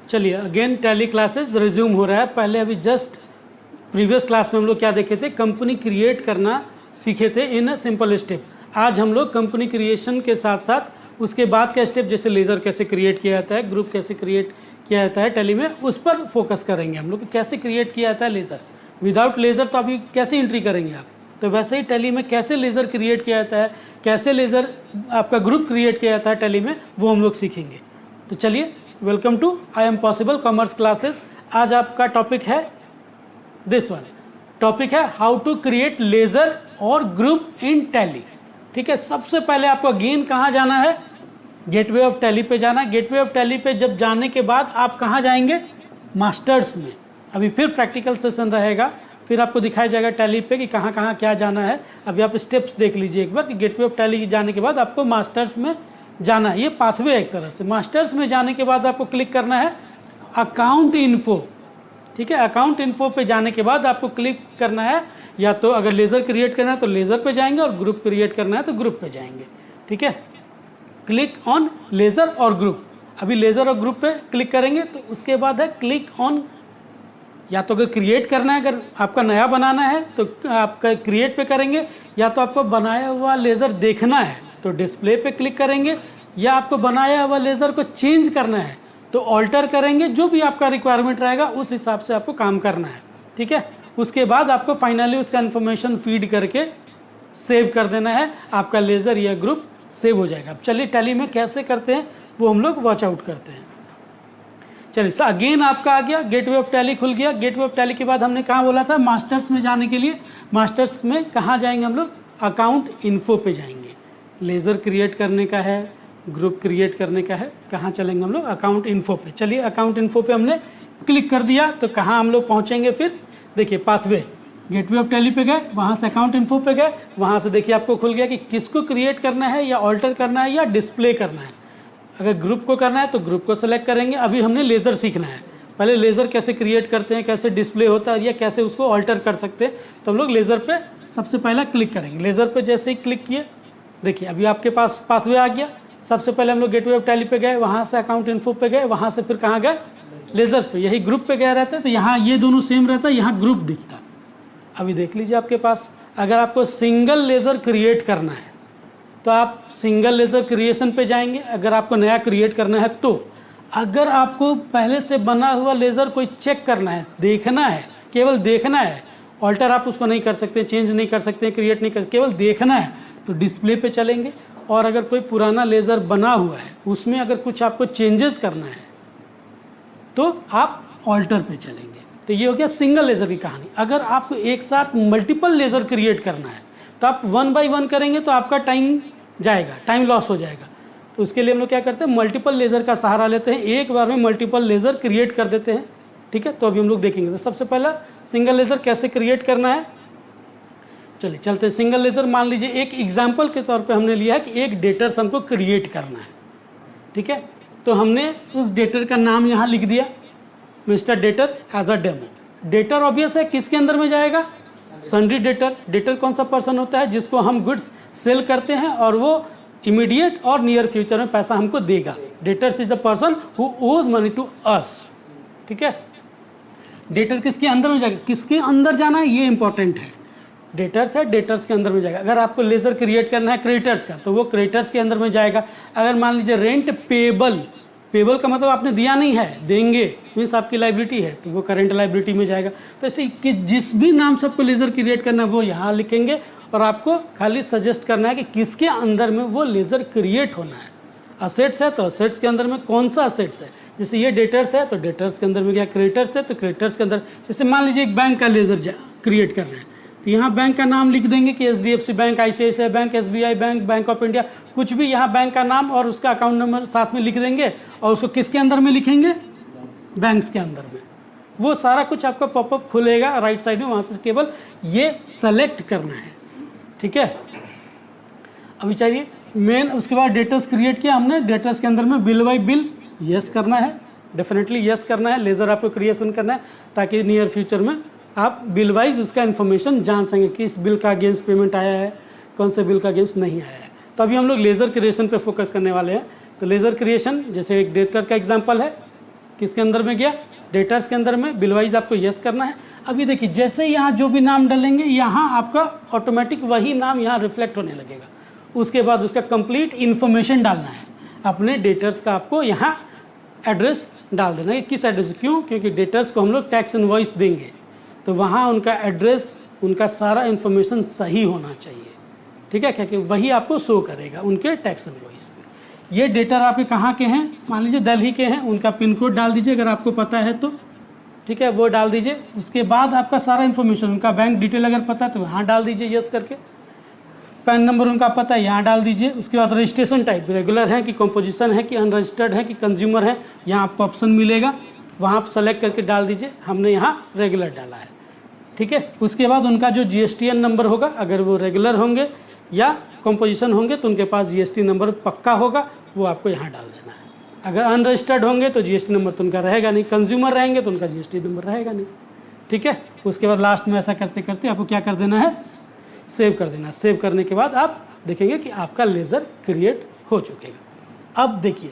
चलिए again tally classes resume हो रहा है। पहले अभी जस्ट प्रीवियस क्लास में हम लोग क्या देखे थे, कंपनी क्रिएट करना सीखे थे इन अ सिंपल स्टेप। आज हम लोग कंपनी क्रिएशन के साथ साथ उसके बाद का स्टेप, जैसे लेज़र कैसे क्रिएट किया जाता है, ग्रुप कैसे क्रिएट किया जाता है टैली में, उस पर फोकस करेंगे हम लोग। कैसे क्रिएट किया जाता है लेज़र, विदाउट लेज़र तो अभी कैसे एंट्री करेंगे आप, तो वैसे ही टैली में कैसे लेज़र क्रिएट किया जाता है, कैसे लेज़र आपका ग्रुप क्रिएट किया जाता है टैली में, वो हम लोग सीखेंगे। तो चलिए, welcome to I am possible commerce classes. आज आपका टॉपिक है दिस वन, टॉपिक है हाउ टू क्रिएट लेज़र और ग्रुप इन टैली। ठीक है, सबसे पहले आपको अगेन कहाँ जाना है, गेटवे ऑफ टैली पे जाना है। गेटवे ऑफ टैली पे जब जाने के बाद आप कहाँ जाएंगे, मास्टर्स में। अभी फिर प्रैक्टिकल सेशन रहेगा, फिर आपको दिखाया जाएगा टैली पे कि कहाँ कहाँ क्या जाना है। अभी आप स्टेप्स देख लीजिए एक बार कि गेटवे ऑफ टैली जाने के बाद आपको मास्टर्स में जाना है। ये पाथवे है एक तरह से। मास्टर्स में जाने के बाद आपको क्लिक करना है अकाउंट इन्फो। ठीक है, अकाउंट इन्फो पे जाने के बाद आपको क्लिक करना है, या तो अगर लेज़र क्रिएट करना है तो लेज़र पे जाएंगे, और ग्रुप क्रिएट करना है तो ग्रुप पे जाएंगे। ठीक है, क्लिक ऑन लेज़र और ग्रुप। अभी लेज़र और ग्रुप पे क्लिक करेंगे तो उसके बाद है क्लिक ऑन, या तो अगर क्रिएट करना है, अगर आपका नया बनाना है तो आपका क्रिएट पे करेंगे, या तो आपको बनाया हुआ लेज़र देखना है तो डिस्प्ले पे क्लिक करेंगे, या आपको बनाया हुआ लेज़र को चेंज करना है तो ऑल्टर करेंगे। जो भी आपका रिक्वायरमेंट रहेगा उस हिसाब से आपको काम करना है। ठीक है, उसके बाद आपको फाइनली उसका इन्फॉर्मेशन फीड करके सेव कर देना है, आपका लेज़र या ग्रुप सेव हो जाएगा। अब चलिए टैली में कैसे करते हैं वो हम लोग वॉच आउट करते हैं। चलिए अगेन आपका आ गया, गेटवे ऑफ टैली खुल गया। गेटवे ऑफ टैली के बाद हमने कहाँ बोला था, मास्टर्स में जाने के लिए। मास्टर्स में कहाँ जाएंगे हम लोग, अकाउंट इन्फो पे जाएंगे। लेज़र क्रिएट करने का है, ग्रुप क्रिएट करने का है, कहाँ चलेंगे हम लोग, अकाउंट इन्फो पे। चलिए अकाउंट इन्फो पे हमने क्लिक कर दिया तो कहाँ हम लोग पहुँचेंगे, फिर देखिए पाथवे, गेटवे ऑफ टैली पे गए, वहाँ से अकाउंट इन्फो पे गए, वहाँ से देखिए आपको खुल गया कि किसको क्रिएट करना है, या ऑल्टर करना है, या डिस्प्ले करना है। अगर ग्रुप को करना है तो ग्रुप को सेलेक्ट करेंगे। अभी हमने लेज़र सीखना है, पहले लेज़र कैसे क्रिएट करते हैं, कैसे डिस्प्ले होता है, या कैसे उसको ऑल्टर कर सकते हैं। तो हम लोग लेज़र पे सबसे पहला क्लिक करेंगे। लेज़र पे जैसे ही क्लिक किए, देखिए अभी आपके पास पाथवे आ गया। सबसे पहले हम लोग गेटवे ऑफ टैली पे गए, वहाँ से अकाउंट इन्फो पे गए, वहाँ से फिर कहाँ गए, लेज़र्स पे। यही ग्रुप पे गए रहते तो यहाँ ये दोनों सेम रहता, यहाँ ग्रुप दिखता। अभी देख लीजिए आपके पास, अगर आपको सिंगल लेज़र क्रिएट करना है तो आप सिंगल लेज़र क्रिएशन पे जाएंगे। अगर आपको नया क्रिएट करना है तो, अगर आपको पहले से बना हुआ लेज़र कोई चेक करना है, देखना है, केवल देखना है, ऑल्टर आप उसको नहीं कर सकते, चेंज नहीं कर सकते, क्रिएट नहीं कर, केवल देखना है तो डिस्प्ले पे चलेंगे। और अगर कोई पुराना लेज़र बना हुआ है, उसमें अगर कुछ आपको चेंजेस करना है तो आप ऑल्टर पे चलेंगे। तो ये हो गया सिंगल लेज़र की कहानी। अगर आपको एक साथ मल्टीपल लेज़र क्रिएट करना है तो आप 1 बाय 1 करेंगे तो आपका टाइम जाएगा, टाइम लॉस हो जाएगा। तो उसके लिए हम लोग क्या करते हैं, मल्टीपल लेज़र का सहारा लेते हैं, एक बार में मल्टीपल लेज़र क्रिएट कर देते हैं। ठीक है, तो अभी हम लोग देखेंगे। तो सबसे पहला सिंगल लेज़र कैसे क्रिएट करना है, चलिए चलते हैं। सिंगल लेज़र मान लीजिए एक एग्जाम्पल के तौर पे हमने लिया है कि एक डेटर्स हमको क्रिएट करना है। ठीक है, तो हमने उस डेटर का नाम यहाँ लिख दिया, mister debtor as a demo. Debtor obvious है किसके अंदर में जाएगा, सन्ड्री डेटर। डेटर कौन सा पर्सन होता है, जिसको हम गुड्स सेल करते हैं और वो इमीडिएट और नियर फ्यूचर में पैसा हमको देगा। Debtors is the person who owes money to us. ठीक है, डेटर किसके अंदर में जाएगा, किसके अंदर जाना है ये इंपॉर्टेंट है। डेटर्स है, डेटर्स के अंदर में जाएगा। अगर आपको लेज़र क्रिएट करना है क्रेडिटर्स का तो वो क्रेडिटर्स के अंदर में जाएगा। अगर मान लीजिए रेंट पेबल, पेबल का मतलब आपने दिया नहीं है, देंगे मीन्स आपकी लाइबिलिटी है, तो वो करेंट लाइबिलिटी में जाएगा। तो ऐसे कि जिस भी नाम से आपको लेज़र क्रिएट करना है वो यहाँ लिखेंगे, और आपको खाली सजेस्ट करना है कि किसके अंदर में वो लेज़र क्रिएट होना है। असेट्स है तो असेट्स के अंदर में कौन सा असेट्स है, जैसे ये डेटर्स है तो डेटर्स के अंदर में गया, क्रेडिटर्स है तो क्रेडिटर्स के अंदर। जैसे मान लीजिए एक बैंक का लेज़र क्रिएट करना है तो यहाँ बैंक का नाम लिख देंगे कि HDFC bank, ICICI bank, SBI bank, bank of India, कुछ भी यहाँ बैंक का नाम और उसका अकाउंट नंबर साथ में लिख देंगे, और उसको किसके अंदर में लिखेंगे, बैंक्स के अंदर में। वो सारा कुछ आपका पॉपअप खुलेगा राइट साइड में, वहाँ से केवल ये सेलेक्ट करना है। ठीक है, अभी चाहिए मेन। उसके बाद डेटर्स क्रिएट किया हमने, डेटर्स के अंदर में बिल बाई बिल यस करना है, डेफिनेटली यस करना है। लेज़र आपको क्रिएशन करना है ताकि नियर फ्यूचर में आप बिल वाइज उसका इन्फॉर्मेशन जान सकें कि इस बिल का अगेंस्ट पेमेंट आया है, कौन से बिल का अगेंस्ट नहीं आया है। तो अभी हम लोग लेज़र क्रिएशन पे फोकस करने वाले हैं। तो लेज़र क्रिएशन जैसे एक डेटर का एग्जांपल है, किसके अंदर में गया, डेटर्स के अंदर में, बिल वाइज आपको यस करना है। अभी देखिए जैसे यहाँ जो भी नाम डालेंगे यहाँ आपका ऑटोमेटिक वही नाम यहाँ रिफ्लेक्ट होने लगेगा। उसके बाद उसका कंप्लीट इन्फॉर्मेशन डालना है, अपने डेटर्स का आपको यहाँ एड्रेस डाल देना है। किस एड्रेस, क्यों, क्योंकि डेटर्स को हम लोग टैक्स इनवॉइस देंगे तो वहाँ उनका एड्रेस, उनका सारा इन्फॉर्मेशन सही होना चाहिए, ठीक है, क्योंकि वही आपको शो करेगा उनके टैक्स इनवॉइस में। ये डेटर आपके कहाँ के हैं, मान लीजिए दिल्ली के हैं, उनका पिन कोड डाल दीजिए अगर आपको पता है तो, ठीक है, वो डाल दीजिए। उसके बाद आपका सारा इन्फॉर्मेशन, उनका बैंक डिटेल अगर पता है तो यहाँ डाल दीजिए यस करके, पैन नंबर उनका पता है यहाँ डाल दीजिए। उसके बाद रजिस्ट्रेशन टाइप रेगुलर है कि कंपोजिशन है कि अनरजिस्टर्ड है कि कंज्यूमर है, यहाँ आपको ऑप्शन मिलेगा, वहाँ आप सेलेक्ट करके डाल दीजिए। हमने यहाँ रेगुलर डाला है, ठीक है। उसके बाद उनका जो GSTN नंबर होगा, अगर वो रेगुलर होंगे या कंपोजिशन होंगे तो उनके पास GST नंबर पक्का होगा, वो आपको यहाँ डाल देना है। अगर अनरजिस्टर्ड होंगे तो GST नंबर तो उनका रहेगा नहीं, कंज्यूमर रहेंगे तो उनका GST नंबर रहेगा नहीं, ठीक है। उसके बाद लास्ट में ऐसा करते करते आपको क्या कर देना है, सेव कर देना। सेव करने के बाद आप देखेंगे कि आपका लेज़र क्रिएट हो चुकेगा। अब देखिए,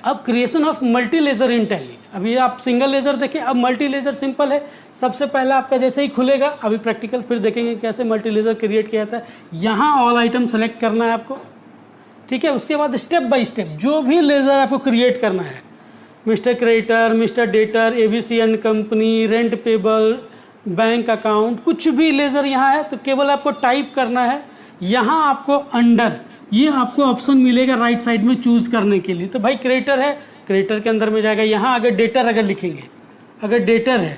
अब creation of multi laser in tally. अभी आप सिंगल लेज़र देखें, अब मल्टी लेज़र सिंपल है। सबसे पहले आपका जैसे ही खुलेगा, अभी प्रैक्टिकल फिर देखेंगे कैसे मल्टी लेज़र क्रिएट किया जाता है। यहाँ ऑल आइटम सेलेक्ट करना है आपको, ठीक है। उसके बाद स्टेप बाय स्टेप जो भी लेज़र आपको क्रिएट करना है, mister creditor, mister debtor, ABC and company, rent payable, bank account, कुछ भी लेज़र यहाँ है तो केवल आपको टाइप करना है। यहाँ आपको अंडर ये आपको ऑप्शन मिलेगा राइट साइड में चूज़ करने के लिए। तो भाई क्रेडिटर है, क्रेडिटर के अंदर में जाएगा। यहाँ अगर डेटर अगर लिखेंगे, अगर डेटर है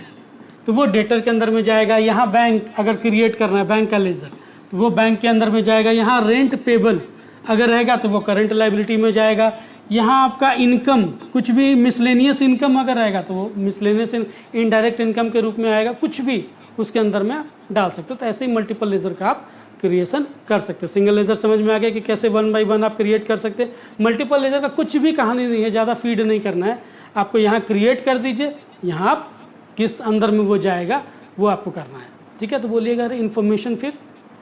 तो वो डेटर के अंदर में जाएगा। यहाँ बैंक अगर क्रिएट करना है, बैंक का लेज़र, तो वो बैंक के अंदर में जाएगा। यहाँ रेंट पेबल अगर रहेगा तो वो करंट लाइबिलिटी में जाएगा। यहाँ आपका इनकम, कुछ भी मिसलेनियस इनकम अगर रहेगा तो वो मिसलेनियस इनडायरेक्ट इनकम के रूप में आएगा। कुछ भी उसके अंदर में आप डाल सकते हो। तो ऐसे ही मल्टीपल लेज़र का आप क्रिएशन कर सकते हो। सिंगल लेज़र समझ में आ गया कि कैसे 1 बाय 1 आप क्रिएट कर सकते हैं। मल्टीपल लेज़र का कुछ भी कहानी नहीं है, ज़्यादा फीड नहीं करना है आपको। यहाँ क्रिएट कर दीजिए, यहाँ आप किस अंदर में वो जाएगा वो आपको करना है, ठीक है। तो बोलिएगा अरे इन्फॉर्मेशन, फिर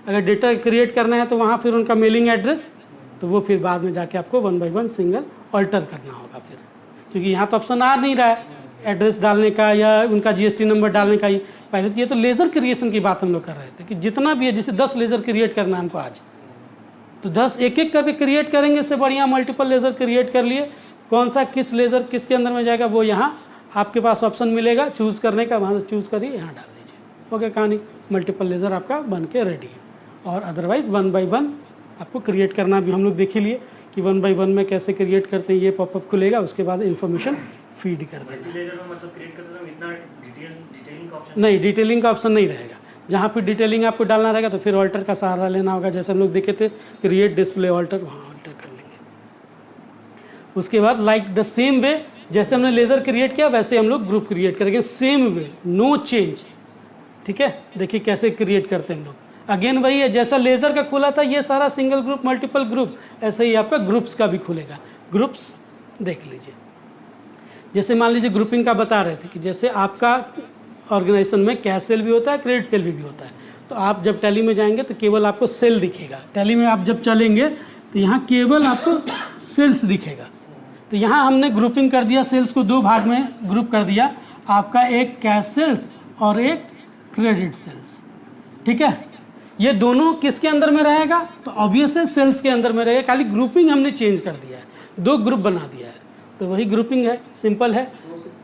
अगर डेटा क्रिएट करना है तो वहाँ फिर उनका मेलिंग एड्रेस, तो वो फिर बाद में जाके आपको 1 बाय 1 सिंगल ऑल्टर करना होगा फिर, क्योंकि यहाँ तो ऑप्शन आ नहीं रहा है एड्रेस डालने का या उनका GST नंबर डालने का ही। पहले तो ये तो लेज़र क्रिएशन की बात हम लोग कर रहे थे कि जितना भी है, जैसे 10 लेज़र क्रिएट करना है हमको आज, तो 10 एक एक करके क्रिएट करेंगे। इससे बढ़िया मल्टीपल लेज़र क्रिएट कर लिए, कौन सा किस लेज़र किसके अंदर में जाएगा वो यहाँ आपके पास ऑप्शन मिलेगा चूज़ करने का, वहाँ से चूज़ करिए, यहाँ डाल दीजिए। ओके, कहानी मल्टीपल लेज़र आपका बन के रेडी है। और अदरवाइज़ 1 बाय 1 आपको क्रिएट करना भी हम लोग देख ही लिए कि 1 बाय 1 में कैसे क्रिएट करते हैं। ये पॉपअप खुलेगा, उसके बाद इन्फॉर्मेशन फीड कर देना। नहीं, डिटेलिंग का ऑप्शन नहीं रहेगा। जहाँ पे डिटेलिंग आपको डालना रहेगा तो फिर ऑल्टर का सहारा लेना होगा। जैसे हम लोग देखे थे क्रिएट डिस्प्ले ऑल्टर, वहाँ ऑल्टर कर लेंगे। उसके बाद लाइक द सेम वे जैसे हमने लेज़र क्रिएट किया वैसे हम लोग ग्रुप क्रिएट करेंगे, सेम वे, नो चेंज, ठीक है। देखिए कैसे क्रिएट करते हैं हम लोग। अगेन वही है, जैसा लेज़र का खुला था ये सारा सिंगल ग्रुप, मल्टीपल ग्रुप, ऐसे ही आपका ग्रुप्स का भी खुलेगा। ग्रुप्स देख लीजिए, जैसे मान लीजिए ग्रुपिंग का बता रहे थे कि जैसे आपका ऑर्गेनाइजेशन में कैश सेल भी होता है, क्रेडिट सेल भी होता है। तो आप जब टैली में जाएंगे तो केवल आपको सेल दिखेगा। टैली में आप जब चलेंगे तो यहाँ केवल आपको सेल्स दिखेगा। तो यहाँ हमने ग्रुपिंग कर दिया, सेल्स को 2 भाग में ग्रुप कर दिया, आपका एक कैश सेल्स और एक क्रेडिट सेल्स, ठीक है। ये दोनों किसके अंदर में रहेगा, तो ऑब्वियस है सेल्स के अंदर में रहेगा। खाली ग्रुपिंग हमने चेंज कर दिया है, 2 ग्रुप बना दिया है, तो वही ग्रुपिंग है, सिंपल है।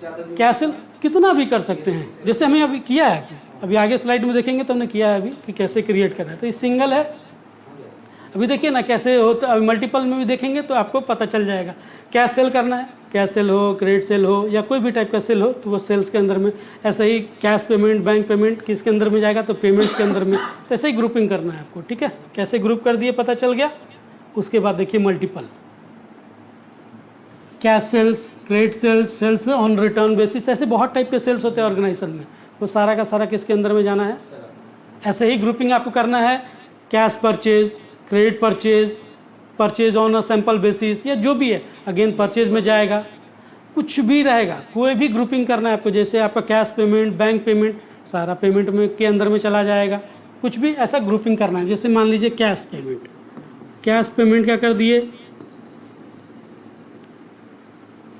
कैश सेल कितना भी कर सकते हैं, जैसे हमें अभी किया है, अभी आगे स्लाइड में देखेंगे तो हमने किया है अभी कि कैसे क्रिएट करना है। तो ये सिंगल है, अभी देखिए ना कैसे होता है। अभी मल्टीपल में भी देखेंगे तो आपको पता चल जाएगा। कैश सेल करना है, कैश सेल हो, क्रेडिट सेल हो या कोई भी टाइप का सेल हो तो वो सेल्स के अंदर में। ऐसे ही कैश पेमेंट, बैंक पेमेंट किसके अंदर में जाएगा, तो पेमेंट्स के अंदर में। तो ऐसे ही ग्रुपिंग करना है आपको, ठीक है। कैसे ग्रुप कर दिए पता चल गया। उसके बाद देखिए multiple, cash sales, credit sales, sales on return basis, ऐसे बहुत टाइप के सेल्स होते हैं ऑर्गेनाइजेशन में। वो सारा का सारा किसके अंदर में जाना है। ऐसे ही ग्रुपिंग आपको करना है, cash purchase, credit purchase, purchase on a sample basis या जो भी है, अगेन परचेज में जाएगा। कुछ भी रहेगा, कोई भी ग्रुपिंग करना है आपको। जैसे आपका कैश पेमेंट, बैंक पेमेंट, सारा पेमेंट में के अंदर में चला जाएगा। कुछ भी ऐसा ग्रुपिंग करना है। जैसे मान लीजिए कैश पेमेंट, कैश पेमेंट क्या कर दिए,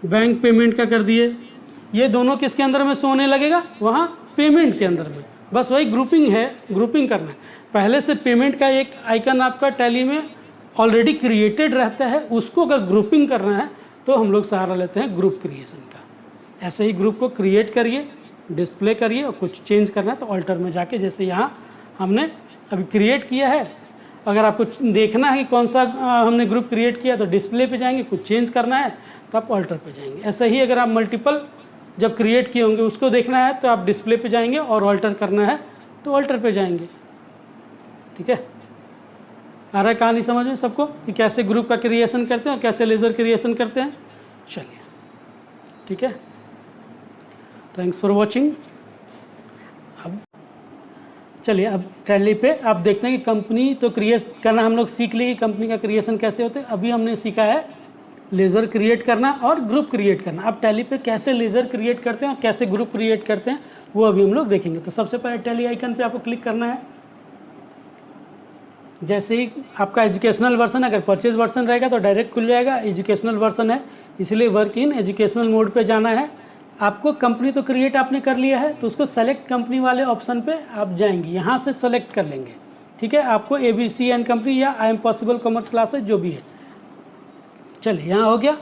बैंक पेमेंट का कर दिए, ये दोनों किसके अंदर में सोने लगेगा, वहाँ पेमेंट के अंदर में। बस वही ग्रुपिंग है, ग्रुपिंग करना है। पहले से पेमेंट का एक आइकन आपका टैली में ऑलरेडी क्रिएटेड रहता है, उसको अगर ग्रुपिंग करना है तो हम लोग सहारा लेते हैं ग्रुप क्रिएशन का। ऐसे ही ग्रुप को क्रिएट करिए, डिस्प्ले करिए, और कुछ चेंज करना है तो ऑल्टर में जाके, जैसे यहाँ हमने अभी क्रिएट किया है, अगर आपको देखना है कि कौन सा हमने ग्रुप क्रिएट किया तो डिस्प्ले पे जाएंगे, कुछ चेंज करना है तो आप ऑल्टर पे जाएंगे। ऐसे ही अगर आप मल्टीपल जब क्रिएट किए होंगे उसको देखना है तो आप डिस्प्ले पे जाएंगे, और ऑल्टर करना है तो ऑल्टर पे जाएंगे। ठीक है, आ रहा है कहानी समझ में सबको कि कैसे ग्रुप का क्रिएशन करते हैं और कैसे लेज़र क्रिएशन करते हैं। चलिए ठीक है, थैंक्स फॉर वॉचिंग। अब चलिए, अब टैली पे आप देखते हैं कि कंपनी तो क्रिएट करना हम लोग सीख लिए, कंपनी का क्रिएशन कैसे होते हैं। अभी हमने सीखा है लेज़र क्रिएट करना और ग्रुप क्रिएट करना। अब टैली पे कैसे लेज़र क्रिएट करते हैं और कैसे ग्रुप क्रिएट करते हैं वो अभी हम लोग देखेंगे। तो सबसे पहले टैली आइकन पे आपको क्लिक करना है। जैसे ही आपका एजुकेशनल वर्जन, अगर परचेज वर्जन रहेगा तो डायरेक्ट खुल जाएगा। एजुकेशनल वर्जन है इसलिए वर्क इन एजुकेशनल मोड पे जाना है आपको। कंपनी तो क्रिएट आपने कर लिया है तो उसको सेलेक्ट कंपनी वाले ऑप्शन पे आप जाएंगे, यहाँ से सेलेक्ट कर लेंगे। ठीक है, आपको ABC एंड कंपनी या आई एम पॉसिबल कॉमर्स क्लासेस जो भी है। चलिए, यहाँ हो गया।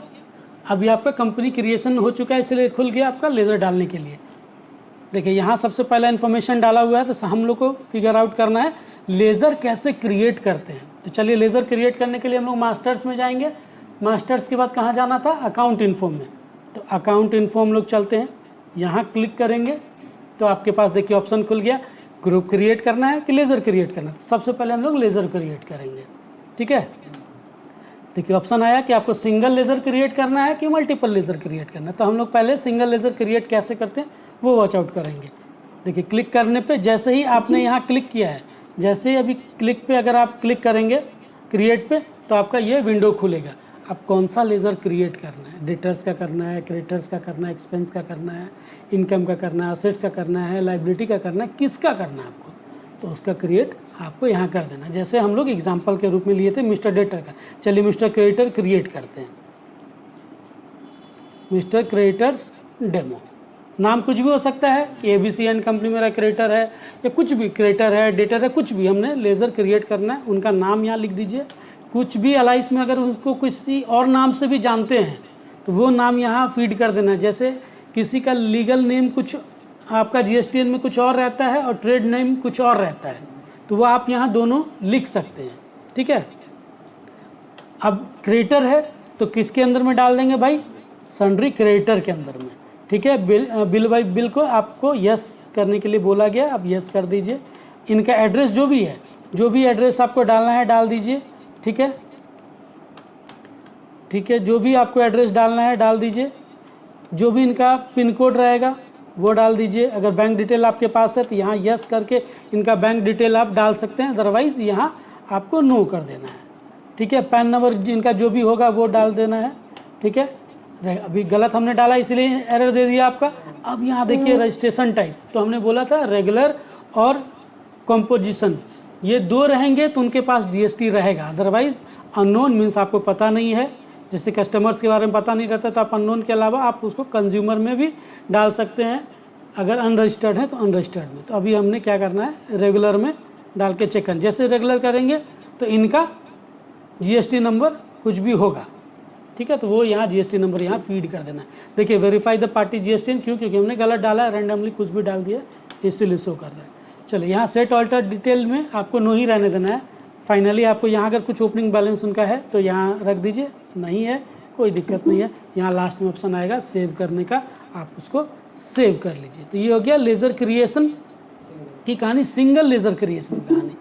अभी आपका कंपनी क्रिएशन हो चुका है, इसलिए खुल गया आपका लेज़र डालने के लिए। देखिए, यहाँ सबसे पहला इन्फॉर्मेशन डाला हुआ है, तो हम लोग को फिगर आउट करना है लेज़र कैसे क्रिएट करते हैं। तो चलिए, लेज़र क्रिएट करने के लिए हम लोग मास्टर्स में जाएंगे। मास्टर्स के बाद कहाँ जाना था, अकाउंट इन्फो में। तो अकाउंट इन्फो हम लोग चलते हैं, यहाँ क्लिक करेंगे तो आपके पास देखिए ऑप्शन खुल गया, ग्रुप क्रिएट करना है कि लेज़र क्रिएट करना है। तो सबसे पहले हम लोग लेज़र क्रिएट करेंगे। ठीक है, देखिए ऑप्शन आया कि आपको सिंगल लेज़र क्रिएट करना है कि मल्टीपल लेज़र क्रिएट करना है। तो हम लोग पहले सिंगल लेज़र क्रिएट कैसे करते हैं वो वॉच आउट करेंगे। देखिए, क्लिक करने पे जैसे ही आपने यहाँ क्लिक किया है, जैसे ही अभी क्लिक पे अगर आप क्लिक करेंगे क्रिएट पे तो आपका ये विंडो खुलेगा। आप कौन सा लेज़र क्रिएट करना है, डेटर्स का करना है, क्रेडिटर्स का करना है, एक्सपेंस का करना है, इनकम का करना है, असेट्स का करना है, लाइबिलिटी का करना है, किसका करना है आपको, तो उसका क्रिएट आपको यहाँ कर देना। जैसे हम लोग एग्जाम्पल के रूप में लिए थे मिस्टर डेटर का। चलिए, मिस्टर क्रेडिटर क्रिएट करते हैं, मिस्टर क्रेडिटर्स डेमो। नाम कुछ भी हो सकता है, ABC एंड कंपनी मेरा क्रिएटर है या कुछ भी क्रिएटर है, डेटर है, कुछ भी हमने लेज़र क्रिएट करना है। उनका नाम यहाँ लिख दीजिए। कुछ भी अलाइस में अगर उसको किसी और नाम से भी जानते हैं तो वो नाम यहाँ फीड कर देना। जैसे किसी का लीगल नेम कुछ आपका GSTN में कुछ और रहता है और ट्रेड नेम कुछ और रहता है, तो वो आप यहाँ दोनों लिख सकते हैं। ठीक है, अब क्रिएटर है तो किसके अंदर में डाल देंगे भाई, सन्ड्री क्रिएटर के अंदर में। ठीक है, बिल बाई बिल को आपको यस करने के लिए बोला गया, आप यस कर दीजिए। इनका एड्रेस जो भी है, जो भी एड्रेस आपको डालना है डाल दीजिए। ठीक है, ठीक है, जो भी आपको एड्रेस डालना है डाल दीजिए। जो भी इनका पिन कोड रहेगा वो डाल दीजिए। अगर बैंक डिटेल आपके पास है तो यहाँ यस करके इनका बैंक डिटेल आप डाल सकते हैं, अदरवाइज़ यहाँ आपको नो कर देना है। ठीक है, पैन नंबर इनका जो भी होगा वो डाल देना है। ठीक है, अभी गलत हमने डाला इसलिए एरर दे दिया आपका। अब यहाँ देखिए रजिस्ट्रेशन टाइप, तो हमने बोला था रेगुलर और कंपोजिशन, ये दो रहेंगे तो उनके पास GST रहेगा, अदरवाइज अननोन मीन्स आपको पता नहीं है। जैसे कस्टमर्स के बारे में पता नहीं रहता तो आप अननोन के अलावा आप उसको कंज्यूमर में भी डाल सकते हैं, अगर अनरजिस्टर्ड है तो अनरजिस्टर्ड में। तो अभी हमने क्या करना है, रेगुलर में डाल के चेक करना। जैसे रेगुलर करेंगे तो इनका GST नंबर कुछ भी होगा। ठीक है, तो वो यहाँ GST नंबर यहाँ फीड कर देना है। देखिए, वेरीफाई द पार्टी GST क्यों, क्योंकि हमने गलत डाला है, रैंडमली कुछ भी डाल दिया इसीलिए शो कर रहा है। चलिए, यहाँ सेट ऑल्टर डिटेल में आपको नो ही रहने देना है। फाइनली आपको यहाँ अगर कुछ ओपनिंग बैलेंस उनका है तो यहाँ रख दीजिए, नहीं है कोई दिक्कत नहीं है। यहाँ लास्ट में ऑप्शन आएगा सेव करने का, आप उसको सेव कर लीजिए। तो ये हो गया लेज़र क्रिएशन की कहानी, सिंगल लेज़र क्रिएशन की कहानी।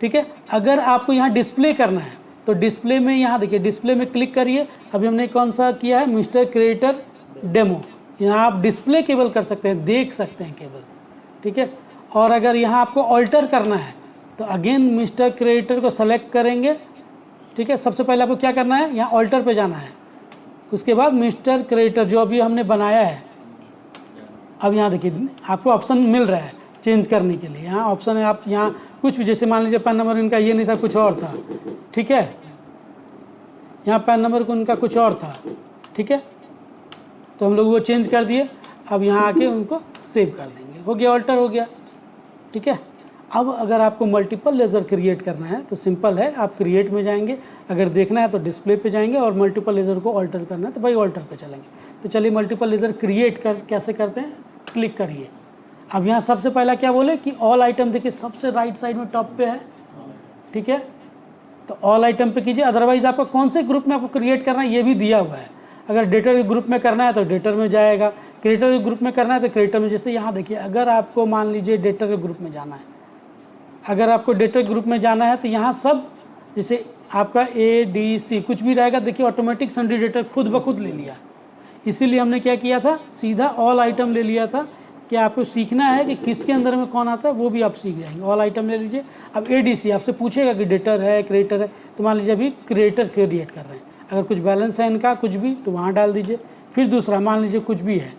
ठीक है, अगर आपको यहाँ डिस्प्ले करना है तो डिस्प्ले में यहाँ देखिए, डिस्प्ले में क्लिक करिए। अभी हमने कौन सा किया है, मिस्टर क्रिएटर डेमो। यहाँ आप डिस्प्ले केवल कर सकते हैं, देख सकते हैं केवल। ठीक है, और अगर यहाँ आपको ऑल्टर करना है तो अगेन मिस्टर क्रिएटर को सेलेक्ट करेंगे। ठीक है, सबसे पहले आपको क्या करना है, यहाँ ऑल्टर पे जाना है। उसके बाद मिस्टर क्रिएटर जो अभी हमने बनाया है, अब यहाँ देखिए आपको ऑप्शन मिल रहा है चेंज करने के लिए। यहाँ ऑप्शन है, आप यहाँ कुछ भी, जैसे मान लीजिए पैन नंबर इनका ये नहीं था, कुछ और था। ठीक है, यहाँ पैन नंबर को उनका कुछ और था। ठीक है, तो हम लोग वो चेंज कर दिए। अब यहाँ आके उनको सेव कर देंगे, हो गया, ऑल्टर हो गया, ठीक है। अब अगर आपको मल्टीपल लेज़र क्रिएट करना है तो सिंपल है, आप क्रिएट में जाएंगे, अगर देखना है तो डिस्प्ले पे जाएंगे, और मल्टीपल लेज़र को ऑल्टर करना है तो भाई ऑल्टर पे चलेंगे। तो चलिए मल्टीपल लेज़र क्रिएट कैसे करते हैं, क्लिक करिए। अब यहाँ सबसे पहला क्या बोले कि ऑल आइटम, देखिए सबसे राइट साइड में टॉप पे है, ठीक है। तो ऑल आइटम पे कीजिए, अदरवाइज आपको कौन से ग्रुप में आपको क्रिएट करना है ये भी दिया हुआ है। अगर डेटर के ग्रुप में करना है तो डेटर में जाएगा, क्रिएटर के ग्रुप में करना है तो क्रिएटर में। जैसे यहाँ देखिए, अगर आपको मान लीजिए डेटर के ग्रुप में जाना है, अगर आपको डेटर ग्रुप में जाना है तो यहाँ सब जैसे आपका ADC कुछ भी रहेगा, देखिए ऑटोमेटिक सन्ड्री डेटर खुद ब खुद ले लिया। इसीलिए हमने क्या किया था, सीधा ऑल आइटम ले लिया था कि आपको सीखना है कि किसके अंदर में कौन आता है, वो भी आप सीख जाएंगे। ऑल आइटम ले लीजिए। अब ADC आपसे पूछेगा कि डेटर है क्रिएटर है, तो मान लीजिए अभी क्रिएटर क्रिएट कर रहे हैं, अगर कुछ बैलेंस है इनका कुछ भी तो वहाँ डाल दीजिए। फिर दूसरा मान लीजिए कुछ भी है,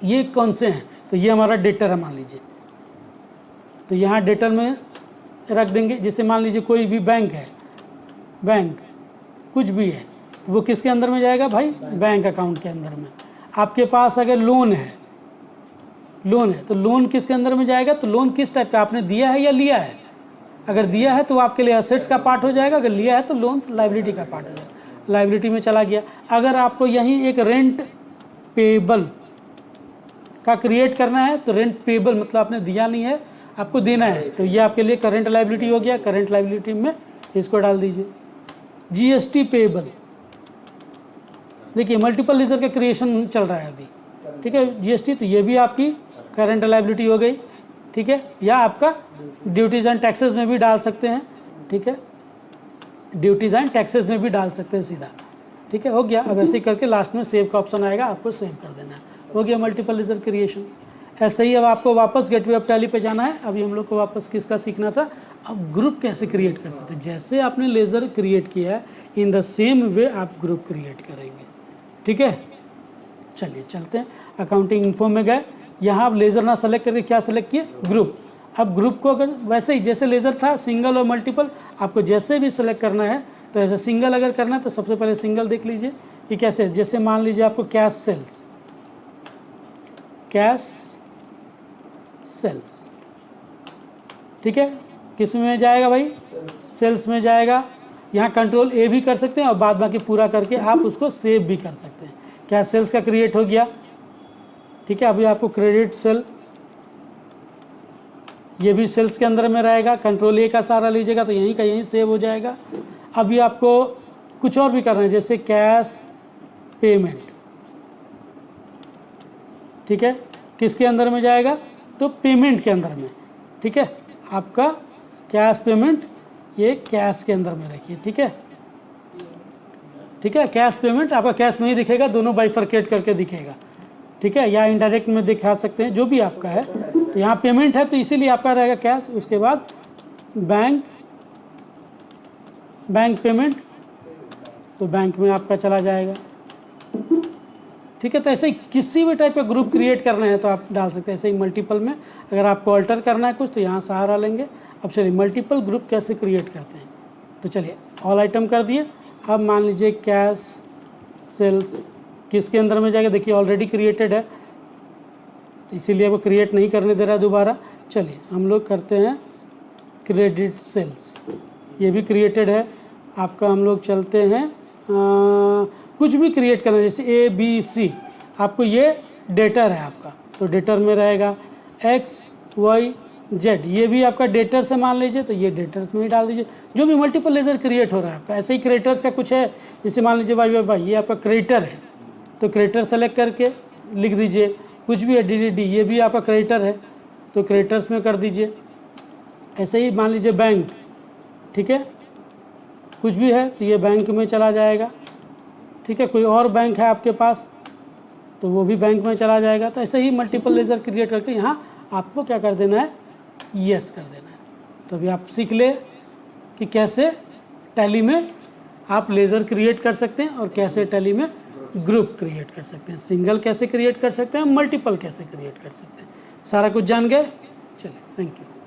ये कौन से हैं, तो ये हमारा डेटर है मान लीजिए, तो यहाँ डेटर में रख देंगे। जैसे मान लीजिए कोई भी बैंक है, बैंक कुछ भी है, तो वो किसके अंदर में जाएगा भाई, बैंक अकाउंट के अंदर में। आपके पास अगर लोन है, लोन है तो लोन किसके अंदर में जाएगा, तो लोन किस टाइप का आपने दिया है या लिया है। अगर दिया है तो आपके लिए असेट्स का पार्ट हो जाएगा, अगर लिया है तो लोन लाइबिलिटी का पार्ट हो जाएगा, लाइबिलिटी में चला गया। अगर आपको यहीं एक रेंट पेबल का क्रिएट करना है तो रेंट पेबल मतलब आपने दिया नहीं है, आपको देना है, तो ये आपके लिए करंट लाइबिलिटी हो गया। करंट लाइबिलिटी में इसको डाल दीजिए। GST पेबल, देखिए मल्टीपल लेज़र का क्रिएशन चल रहा है अभी, ठीक है। GST तो ये भी आपकी करंट लाइबिलिटी हो गई, ठीक है। या आपका ड्यूटीज़ एंड टैक्सेस में भी डाल सकते हैं, ठीक है, ड्यूटीज़ एंड टैक्सेस में भी डाल सकते हैं सीधा, ठीक है। हो गया। अब ऐसे ही करके लास्ट में सेव का ऑप्शन आएगा, आपको सेव कर देना है, हो गया मल्टीपल लेज़र क्रिएशन। ऐसे ही अब आपको वापस गेटवे ऑफ टैली पे जाना है। अभी हम लोग को वापस किसका सीखना था, अब ग्रुप कैसे क्रिएट करते थे। जैसे आपने लेज़र क्रिएट किया है इन द सेम वे आप ग्रुप क्रिएट करेंगे, ठीक है। चलिए चलते हैं, अकाउंटिंग इन्फो में गए, यहाँ आप लेज़र ना सेलेक्ट करके क्या सेलेक्ट किए, ग्रुप। अब ग्रुप को अगर वैसे ही जैसे लेज़र था सिंगल और मल्टीपल, आपको जैसे भी सेलेक्ट करना है तो ऐसे सिंगल अगर करना है तो सबसे पहले सिंगल देख लीजिए कि कैसे। जैसे मान लीजिए आपको कैश सेल्स, कैश सेल्स, ठीक है, किस में जाएगा भाई, सेल्स में जाएगा। यहाँ कंट्रोल A भी कर सकते हैं और बाद बाकी पूरा करके आप उसको सेव भी कर सकते हैं। कैश सेल्स का क्रिएट हो गया, ठीक है। अभी आपको क्रेडिट सेल्स, ये भी सेल्स के अंदर में रहेगा, कंट्रोल A का सहारा लीजिएगा तो यहीं का यहीं सेव हो जाएगा। अभी आपको कुछ और भी करना है, जैसे कैश पेमेंट, ठीक है, किसके अंदर में जाएगा, तो पेमेंट के अंदर में, ठीक है। आपका कैश पेमेंट ये कैश के अंदर में रखिए, ठीक है, ठीक है। कैश पेमेंट आपका कैश में ही दिखेगा, दोनों बाइफरकेट करके दिखेगा, ठीक है, या इनडायरेक्ट में दिखा सकते हैं, जो भी आपका है। तो यहाँ पेमेंट है तो इसीलिए आपका रहेगा कैश। उसके बाद बैंक, बैंक पेमेंट, तो बैंक में आपका चला जाएगा, ठीक है। तो ऐसे ही किसी भी टाइप का ग्रुप क्रिएट करना है तो आप डाल सकते हैं। ऐसे ही मल्टीपल में अगर आपको अल्टर करना है कुछ तो यहाँ सहारा लेंगे। अब चलिए मल्टीपल ग्रुप कैसे क्रिएट करते हैं, तो चलिए ऑल आइटम कर दिए। अब मान लीजिए कैश सेल्स किसके अंदर में जाएगा, देखिए ऑलरेडी क्रिएटेड है तो इसीलिए वो क्रिएट नहीं करने दे रहा है दोबारा। चलिए हम लोग करते हैं क्रेडिट सेल्स, ये भी क्रिएटेड है आपका। हम लोग चलते हैं कुछ भी क्रिएट करना है, जैसे ABC, आपको ये डेटर है आपका, तो डेटर में रहेगा XYZ, ये भी आपका डेटर्स है मान लीजिए, तो ये डेटर्स में ही डाल दीजिए। जो भी मल्टीपल लेज़र क्रिएट हो रहा है आपका, ऐसे ही क्रिएटर्स का कुछ है, जैसे मान लीजिए YYY, ये आपका क्रिएटर है तो क्रिएटर सेलेक्ट करके लिख दीजिए। कुछ भी है DDD, ये भी आपका क्रिएटर है तो क्रिएटर्स में कर दीजिए। ऐसे ही मान लीजिए बैंक, ठीक है, कुछ भी है तो ये बैंक में चला जाएगा, ठीक है। कोई और बैंक है आपके पास तो वो भी बैंक में चला जाएगा। तो ऐसे ही मल्टीपल लेज़र क्रिएट करके यहाँ आपको क्या कर देना है, यस कर देना है। तो अभी आप सीख ले कि कैसे टैली में आप लेज़र क्रिएट कर सकते हैं और कैसे टैली में ग्रुप क्रिएट कर सकते हैं, सिंगल कैसे क्रिएट कर सकते हैं, मल्टीपल कैसे क्रिएट कर सकते हैं। सारा कुछ जान गए, चलिए थैंक यू।